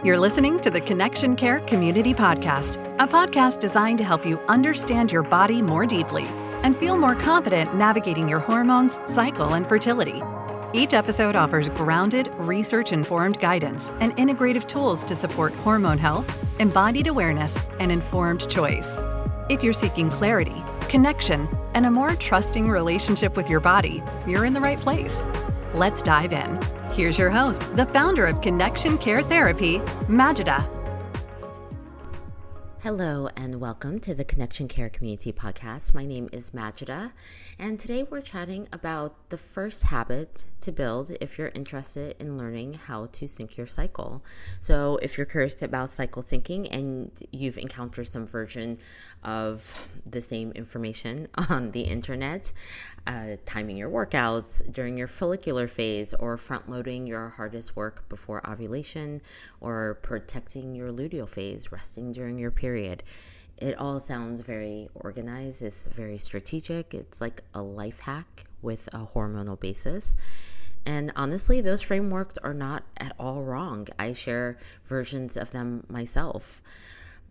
You're listening to the Connection Care Community Podcast, a podcast designed to help you understand your body more deeply and feel more confident navigating your hormones, cycle, and fertility. Each episode offers grounded, research-informed guidance and integrative tools to support hormone health, embodied awareness, and informed choice. If you're seeking clarity, connection, and a more trusting relationship with your body, you're in the right place. Let's dive in. Here's your host, the founder of Connection Care Therapy, Majida. Hello and welcome to the Connection Care Community Podcast. My name is Majida, and today we're chatting about the first habit to build if you're interested in learning how to sync your cycle. So if you're curious about cycle syncing and you've encountered some version of the same information on the internet, timing your workouts during your follicular phase, or front-loading your hardest work before ovulation, or protecting your luteal phase, resting during your period. It all sounds very organized. It's very strategic. It's like a life hack with a hormonal basis. And honestly, those frameworks are not at all wrong. I share versions of them myself.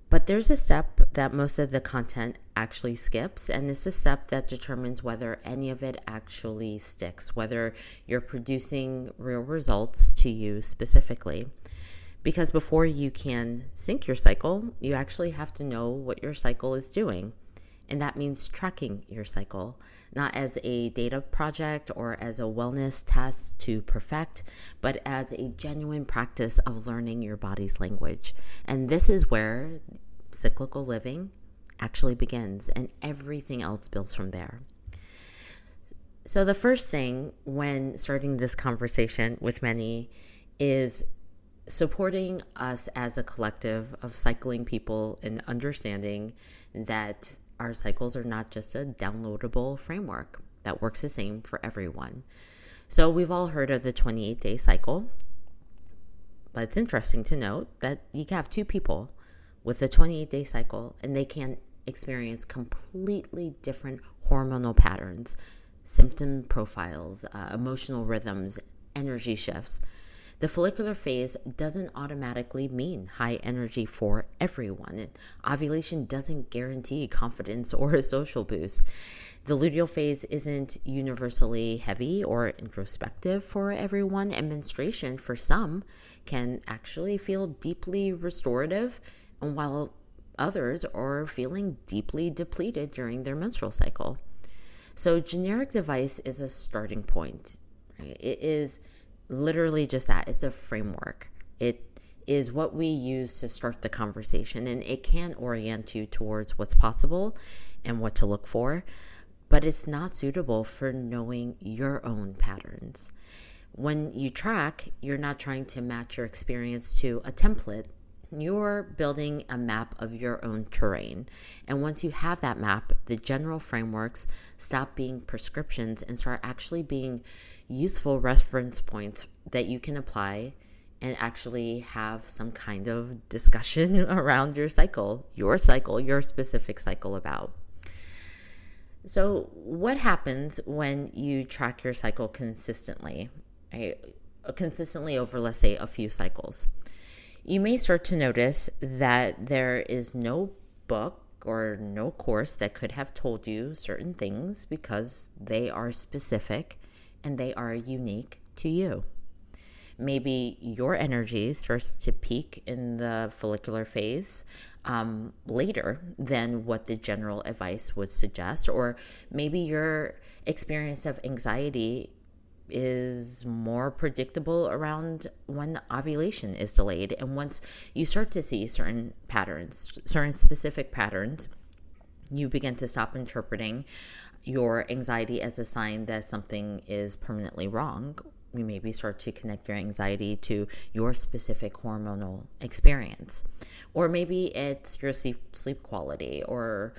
But there's a step that most of the content actually skips, and it's a step that determines whether any of it actually sticks, whether you're producing real results to you specifically. Because before you can sync your cycle, you actually have to know what your cycle is doing. And that means tracking your cycle, not as a data project or as a wellness test to perfect, but as a genuine practice of learning your body's language. And this is where cyclical living actually begins, and everything else builds from there. So the first thing when starting this conversation with many is supporting us as a collective of cycling people and understanding that our cycles are not just a downloadable framework that works the same for everyone. So we've all heard of the 28-day cycle, but it's interesting to note that you can have two people with the 28-day cycle and they can experience completely different hormonal patterns, symptom profiles, emotional rhythms, energy shifts. The follicular phase doesn't automatically mean high energy for everyone. Ovulation doesn't guarantee confidence or a social boost. The luteal phase isn't universally heavy or introspective for everyone, and menstruation for some can actually feel deeply restorative, and while others are feeling deeply depleted during their menstrual cycle. So generic device is a starting point. Right? It is literally just that. It's a framework. It is what we use to start the conversation, and it can orient you towards what's possible and what to look for, but it's not suitable for knowing your own patterns. When you track, you're not trying to match your experience to a template. You're building a map of your own terrain. And once you have that map, the general frameworks stop being prescriptions and start actually being useful reference points that you can apply and actually have some kind of discussion around your cycle, your specific cycle about. So what happens when you track your cycle consistently, right? Consistently over, let's say, a few cycles? You may start to notice that there is no book or no course that could have told you certain things because they are specific and they are unique to you. Maybe your energy starts to peak in the follicular phase later than what the general advice would suggest, or maybe your experience of anxiety is more predictable around when the ovulation is delayed. And once you start to see certain patterns, certain specific patterns, you begin to stop interpreting your anxiety as a sign that something is permanently wrong. You maybe start to connect your anxiety to your specific hormonal experience. Or maybe it's your sleep quality, or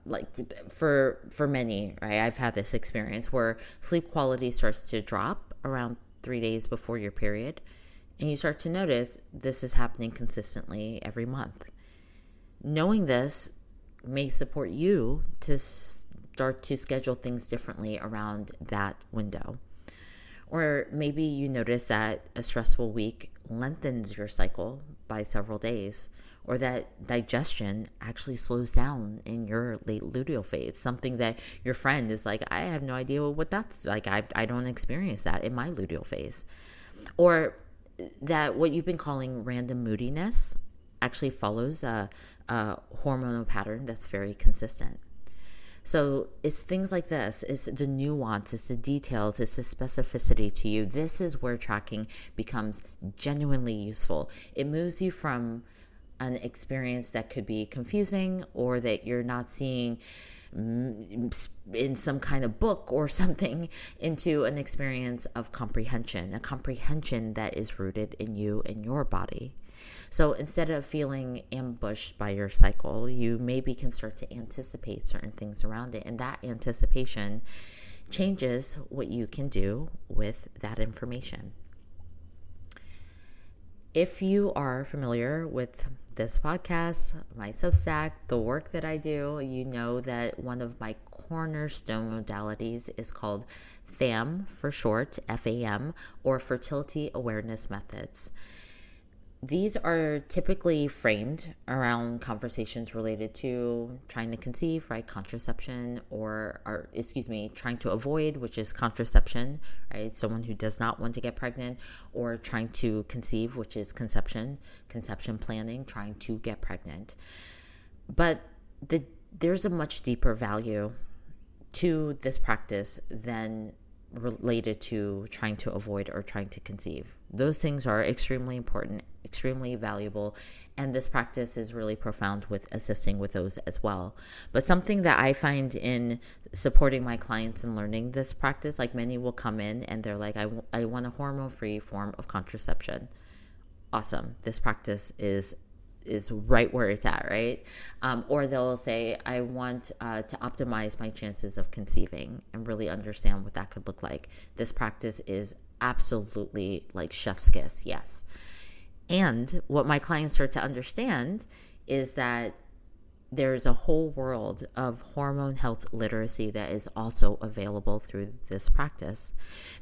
like for many, right? I've had this experience where sleep quality starts to drop around 3 days before your period, and you start to notice this is happening consistently every month. Knowing this may support you to start to schedule things differently around that window. Or maybe you notice that a stressful week lengthens your cycle by several days, or that digestion actually slows down in your late luteal phase, something that your friend is like, I have no idea what that's like. I don't experience that in my luteal phase. Or that what you've been calling random moodiness actually follows a hormonal pattern that's very consistent. So it's things like this. It's the nuance, it's the details, it's the specificity to you. This is where tracking becomes genuinely useful. It moves you from an experience that could be confusing or that you're not seeing in some kind of book or something into an experience of comprehension, a comprehension that is rooted in you and your body. So instead of feeling ambushed by your cycle, you maybe can start to anticipate certain things around it. And that anticipation changes what you can do with that information. If you are familiar with this podcast, my Substack, the work that I do, you know that one of my cornerstone modalities is called FAM for short, FAM, or Fertility Awareness Methods. These are typically framed around conversations related to trying to conceive, right? Contraception, trying to avoid, which is contraception, right? Someone who does not want to get pregnant, or trying to conceive, which is conception planning, trying to get pregnant. But there's a much deeper value to this practice than related to trying to avoid or trying to conceive. Those things are extremely important, extremely valuable, and this practice is really profound with assisting with those as well. But something that I find in supporting my clients in learning this practice, like many will come in and they're like, I want a hormone-free form of contraception. Awesome. This practice is right where it's at, right? Or they'll say, I want to optimize my chances of conceiving and really understand what that could look like. This practice is absolutely like chef's kiss, yes. And what my clients start to understand is that there's a whole world of hormone health literacy that is also available through this practice.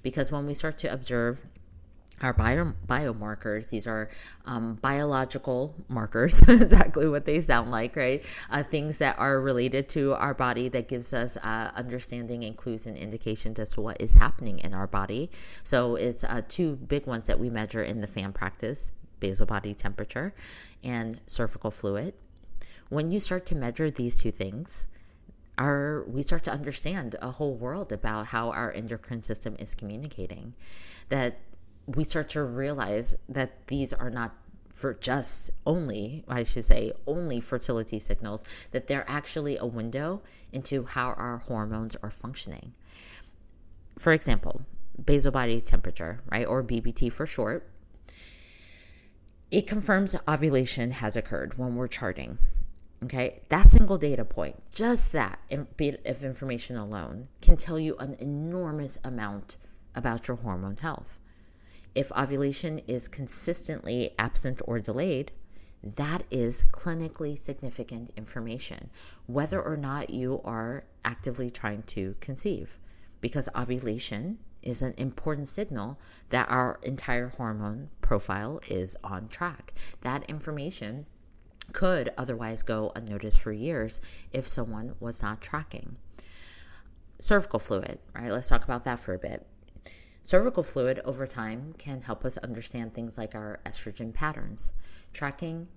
Because when we start to observe our biomarkers, these are biological markers, exactly what they sound like, right? Things that are related to our body that gives us understanding and clues and indications as to what is happening in our body. So it's two big ones that we measure in the FAM practice: basal body temperature and cervical fluid. When you start to measure these two things, we start to understand a whole world about how our endocrine system is communicating. That we start to realize that these are not only fertility signals, that they're actually a window into how our hormones are functioning. For example, basal body temperature, right, or BBT for short, it confirms ovulation has occurred when we're charting. Okay, that single data point, just that bit of information alone, can tell you an enormous amount about your hormone health. If ovulation is consistently absent or delayed, that is clinically significant information, whether or not you are actively trying to conceive, because ovulation is an important signal that our entire hormone profile is on track. That information could otherwise go unnoticed for years if someone was not tracking. Cervical fluid, right? Let's talk about that for a bit. Cervical fluid over time can help us understand things like our estrogen patterns. Tracking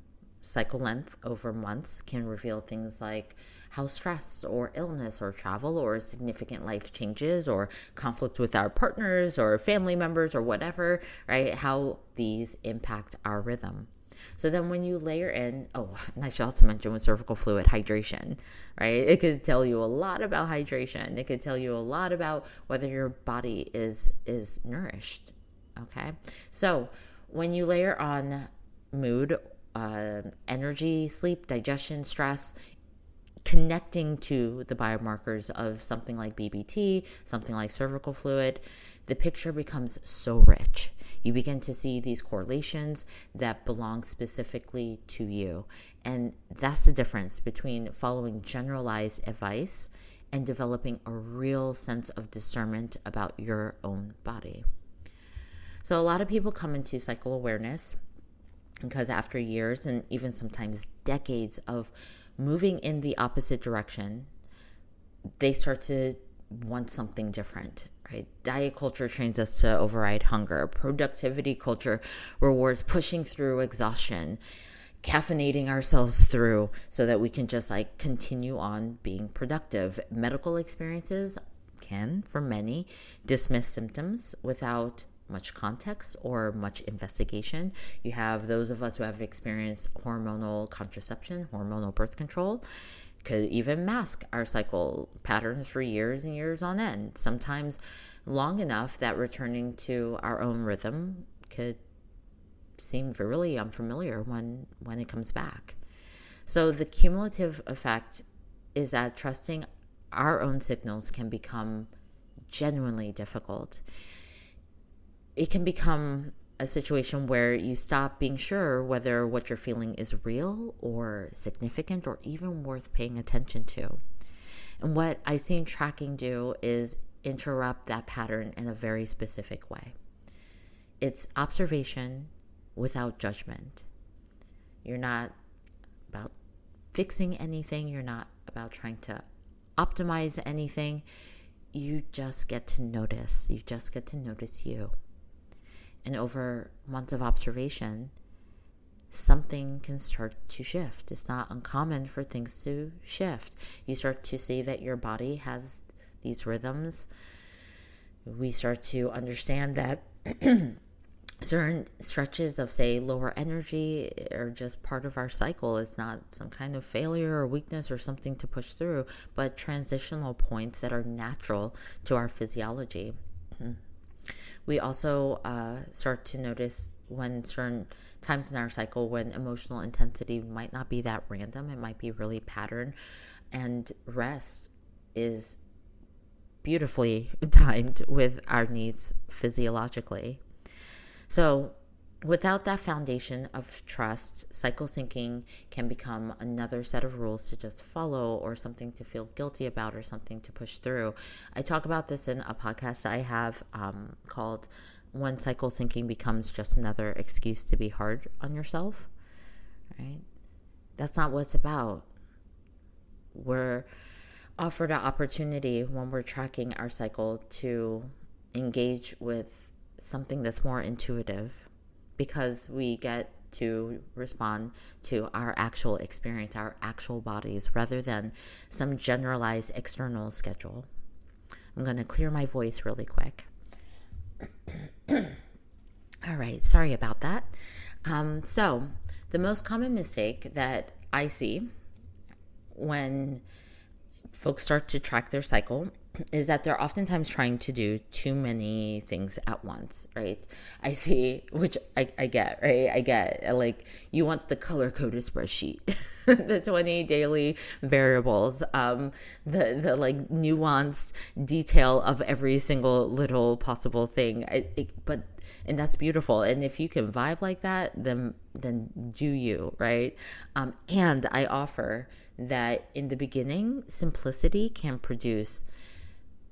cycle length over months can reveal things like how stress or illness or travel or significant life changes or conflict with our partners or family members or whatever, right? How these impact our rhythm. So then when you layer in, and I should also mention with cervical fluid, hydration, right? It could tell you a lot about hydration. It could tell you a lot about whether your body is nourished, okay? So when you layer on mood, energy, sleep, digestion, stress, connecting to the biomarkers of something like BBT, something like cervical fluid, the picture becomes so rich. You begin to see these correlations that belong specifically to you. And that's the difference between following generalized advice and developing a real sense of discernment about your own body. So a lot of people come into cycle awareness because after years and even sometimes decades of moving in the opposite direction, they start to want something different, right? Diet culture trains us to override hunger. Productivity culture rewards pushing through exhaustion, caffeinating ourselves through so that we can just like continue on being productive. Medical experiences can, for many, dismiss symptoms without much context or much investigation. You have those of us who have experienced hormonal contraception, hormonal birth control, could even mask our cycle patterns for years and years on end, sometimes long enough that returning to our own rhythm could seem really unfamiliar when it comes back. So the cumulative effect is that trusting our own signals can become genuinely difficult. It can become a situation where you stop being sure whether what you're feeling is real or significant or even worth paying attention to. And what I've seen tracking do is interrupt that pattern in a very specific way. It's observation without judgment. You're not about fixing anything. You're not about trying to optimize anything. You just get to notice. You just get to notice you. And over months of observation, something can start to shift. It's not uncommon for things to shift. You start to see that your body has these rhythms. We start to understand that certain stretches of, say, lower energy are just part of our cycle. It's not some kind of failure or weakness or something to push through, but transitional points that are natural to our physiology. We also start to notice when certain times in our cycle when emotional intensity might not be that random. It might be really patterned, and rest is beautifully timed with our needs physiologically. So without that foundation of trust, cycle syncing can become another set of rules to just follow, or something to feel guilty about, or something to push through. I talk about this in a podcast I have called When Cycle Syncing Becomes Just Another Excuse to Be Hard on Yourself, right? That's not what it's about. We're offered an opportunity when we're tracking our cycle to engage with something that's more intuitive, because we get to respond to our actual experience, our actual bodies, rather than some generalized external schedule. I'm going to clear my voice really quick. All right, sorry about that. So the most common mistake that I see when folks start to track their cycle is that they're oftentimes trying to do too many things at once, right? I see, which I get, right? I get, like, you want the color-coded spreadsheet, the 20 daily variables, the like nuanced detail of every single little possible thing. And that's beautiful. And if you can vibe like that, then do you, right? And I offer that in the beginning, simplicity can produce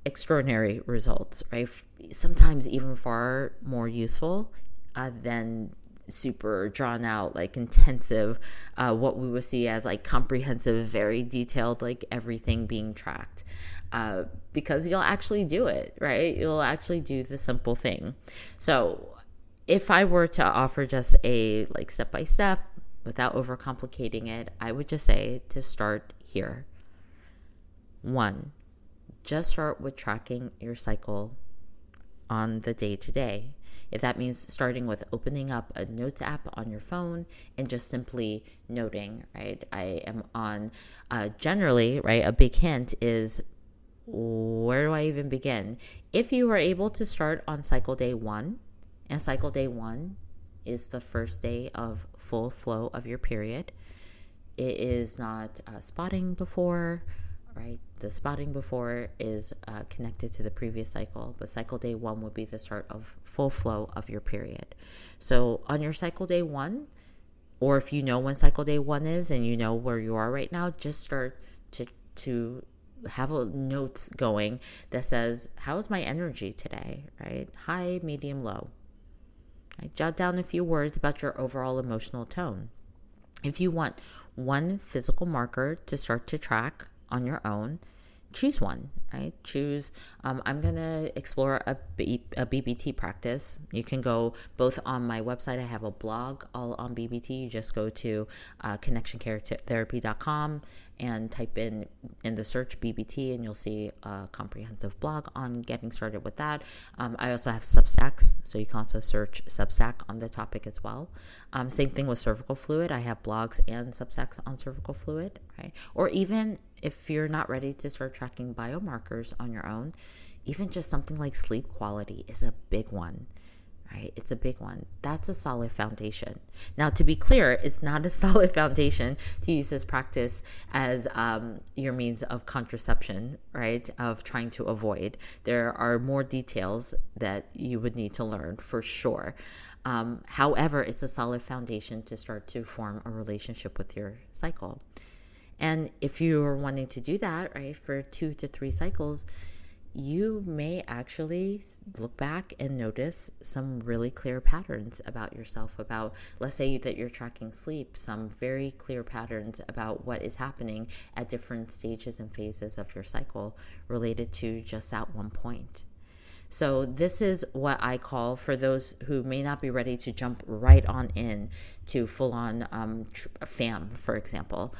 extraordinary results, right? Sometimes even far more useful than super drawn out, like intensive, what we would see as like comprehensive, very detailed, like everything being tracked. Because you'll actually do it, right? You'll actually do the simple thing. So if I were to offer just a like step-by-step without overcomplicating it, I would just say to start here. 1, just start with tracking your cycle on the day-to-day. If that means starting with opening up a notes app on your phone and just simply noting, right? I am on, generally, right, a big hint is, where do I even begin? If you are able to start on cycle day 1, and cycle day 1 is the first day of full flow of your period, it is not spotting before, right? The spotting before is connected to the previous cycle, but cycle day 1 would be the start of full flow of your period. So on your cycle day 1, or if you know when cycle day 1 is and you know where you are right now, just start to have a notes going that says, how is my energy today, right? High, medium, low. Right? Jot down a few words about your overall emotional tone. If you want one physical marker to start to track on your own, choose one, right? I'm going to explore a BBT practice. You can go both on my website. I have a blog all on BBT. You just go to connectioncaretherapy.com and type in the search BBT, and you'll see a comprehensive blog on getting started with that. I also have Substacks, so you can also search Substack on the topic as well. Same thing with cervical fluid. I have blogs and Substacks on cervical fluid, right? Or even if you're not ready to start tracking biomarkers on your own, even just something like sleep quality is a big one, right? It's a big one. That's a solid foundation. Now, to be clear, it's not a solid foundation to use this practice as your means of contraception, right? Of trying to avoid. There are more details that you would need to learn for sure. However, it's a solid foundation to start to form a relationship with your cycle. And if you're wanting to do that, right, for 2 to 3 cycles, you may actually look back and notice some really clear patterns about yourself, about, let's say that you're tracking sleep, some very clear patterns about what is happening at different stages and phases of your cycle related to just that one point. So this is what I call, for those who may not be ready to jump right on in to full-on FAM, for example.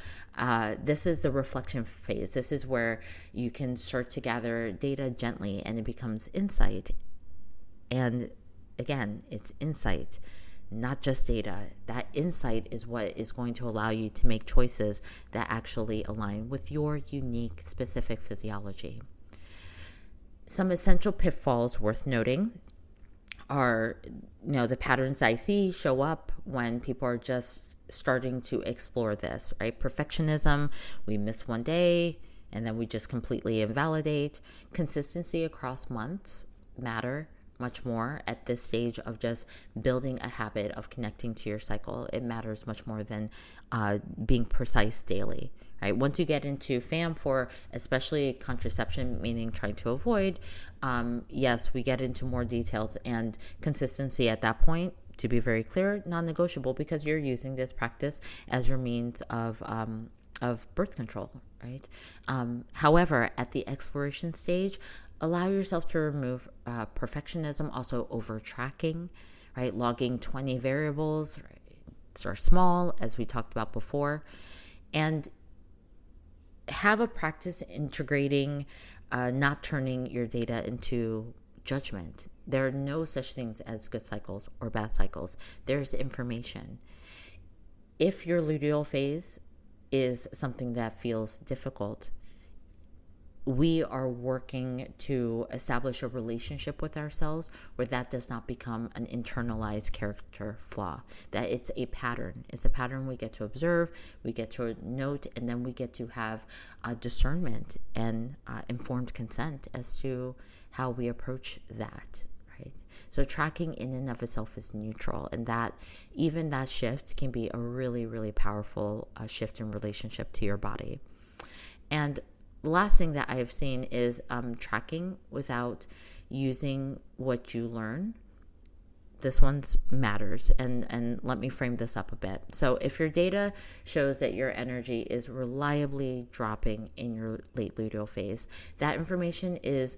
This is the reflection phase. This is where you can start to gather data gently, and it becomes insight. And again, it's insight, not just data. That insight is what is going to allow you to make choices that actually align with your unique, specific physiology. Some essential pitfalls worth noting are, the patterns I see show up when people are just starting to explore this, right? Perfectionism, we miss one day and then we just completely invalidate. Consistency across months matter much more at this stage of just building a habit of connecting to your cycle. It matters much more than being precise daily. Right? Once you get into FAM for especially contraception, meaning trying to avoid, yes, we get into more details, and consistency at that point, to be very clear, non-negotiable, because you're using this practice as your means of birth control, right? However, at the exploration stage, allow yourself to remove perfectionism, also over tracking, right? Logging 20 variables, right? Start small, as we talked about before, and have a practice integrating, not turning your data into judgment. There are no such things as good cycles or bad cycles. There's information. If your luteal phase is something that feels difficult, we are working to establish a relationship with ourselves where that does not become an internalized character flaw, that it's a pattern. It's a pattern we get to observe, we get to note, and then we get to have discernment and informed consent as to how we approach that, right? So tracking in and of itself is neutral, and that even that shift can be a really, really powerful shift in relationship to your body. And the last thing that I have seen is tracking without using what you learn. This one matters, and let me frame this up a bit. So if your data shows that your energy is reliably dropping in your late luteal phase, that information is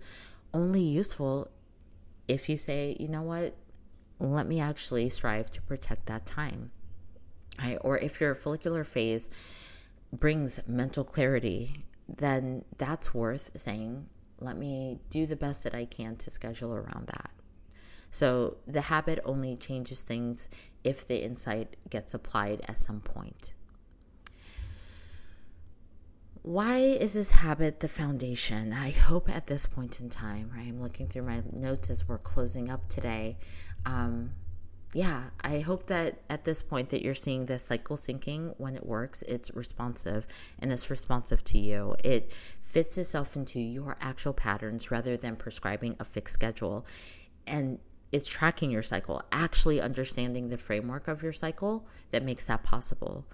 only useful if you say, you know what, let me actually strive to protect that time, right? Or if your follicular phase brings mental clarity, then that's worth saying, let me do the best that I can to schedule around that. So the habit only changes things if the insight gets applied at some point. Why is this habit the foundation? I hope at this point in time, right? I'm looking through my notes as we're closing up today. I hope that at this point that you're seeing the cycle syncing when it works, it's responsive, and it's responsive to you. It fits itself into your actual patterns rather than prescribing a fixed schedule. And it's tracking your cycle, actually understanding the framework of your cycle that makes that possible.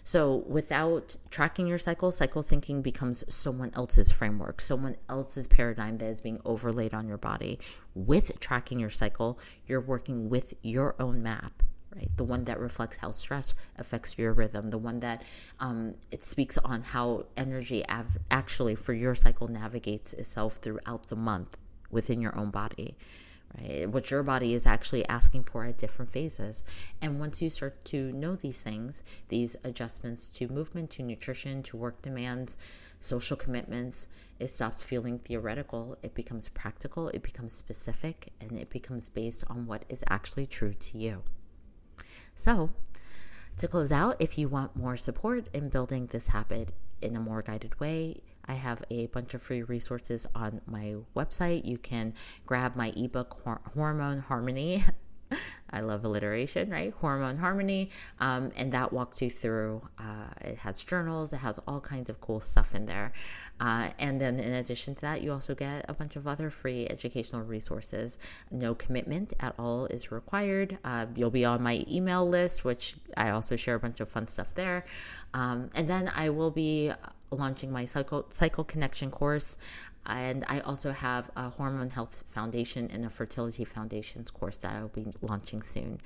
So without tracking your cycle syncing becomes someone else's framework, someone else's paradigm that is being overlaid on your body. With tracking your cycle, you're working with your own map, right? The one that reflects how stress affects your rhythm, the one that it speaks on how energy actually for your cycle navigates itself throughout the month within your own body. Right? What your body is actually asking for at different phases. And once you start to know these things, these adjustments to movement, to nutrition, to work demands, social commitments, it stops feeling theoretical. It becomes practical, it becomes specific, and it becomes based on what is actually true to you. So, to close out, if you want more support in building this habit in a more guided way, I have a bunch of free resources on my website. You can grab my ebook, Hormone Harmony. I love alliteration, right? Hormone Harmony. And that walks you through, it has journals, it has all kinds of cool stuff in there. And then in addition to that, you also get a bunch of other free educational resources. No commitment at all is required. You'll be on my email list, which I also share a bunch of fun stuff there. And then I will be launching my cycle connection course. And I also have a Hormone Health Foundation and a Fertility Foundations course that I will be launching soon.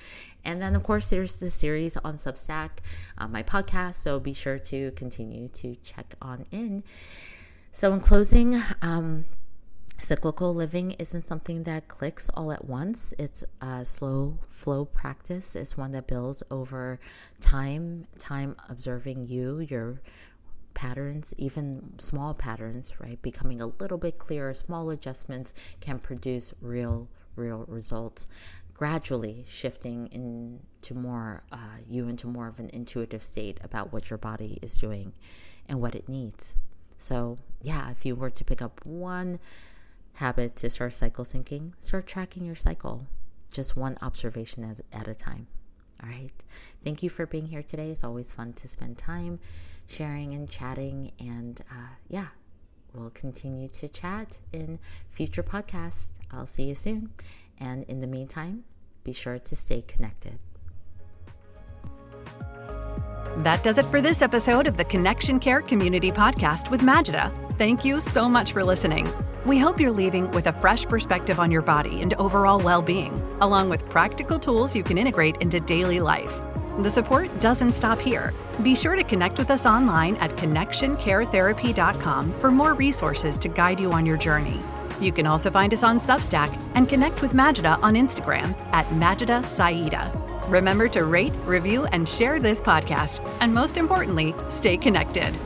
And then, of course, there's the series on Substack, my podcast. So be sure to continue to check on in. So in closing, cyclical living isn't something that clicks all at once. It's a slow flow practice. It's one that builds over time observing your patterns, even small patterns, right? Becoming a little bit clearer, small adjustments can produce real results. Gradually shifting into more of an intuitive state about what your body is doing and what it needs. So yeah, if you were to pick up one habit to start cycle syncing, start tracking your cycle, just one observation at a time. All right. Thank you for being here today. It's always fun to spend time sharing and chatting. And we'll continue to chat in future podcasts. I'll see you soon. And in the meantime, be sure to stay connected. That does it for this episode of the Connection Care Community Podcast with Majida. Thank you so much for listening. We hope you're leaving with a fresh perspective on your body and overall well-being, along with practical tools you can integrate into daily life. The support doesn't stop here. Be sure to connect with us online at connectioncaretherapy.com for more resources to guide you on your journey. You can also find us on Substack and connect with Majida on Instagram at Majida Sai'da. Remember to rate, review, and share this podcast. And most importantly, stay connected.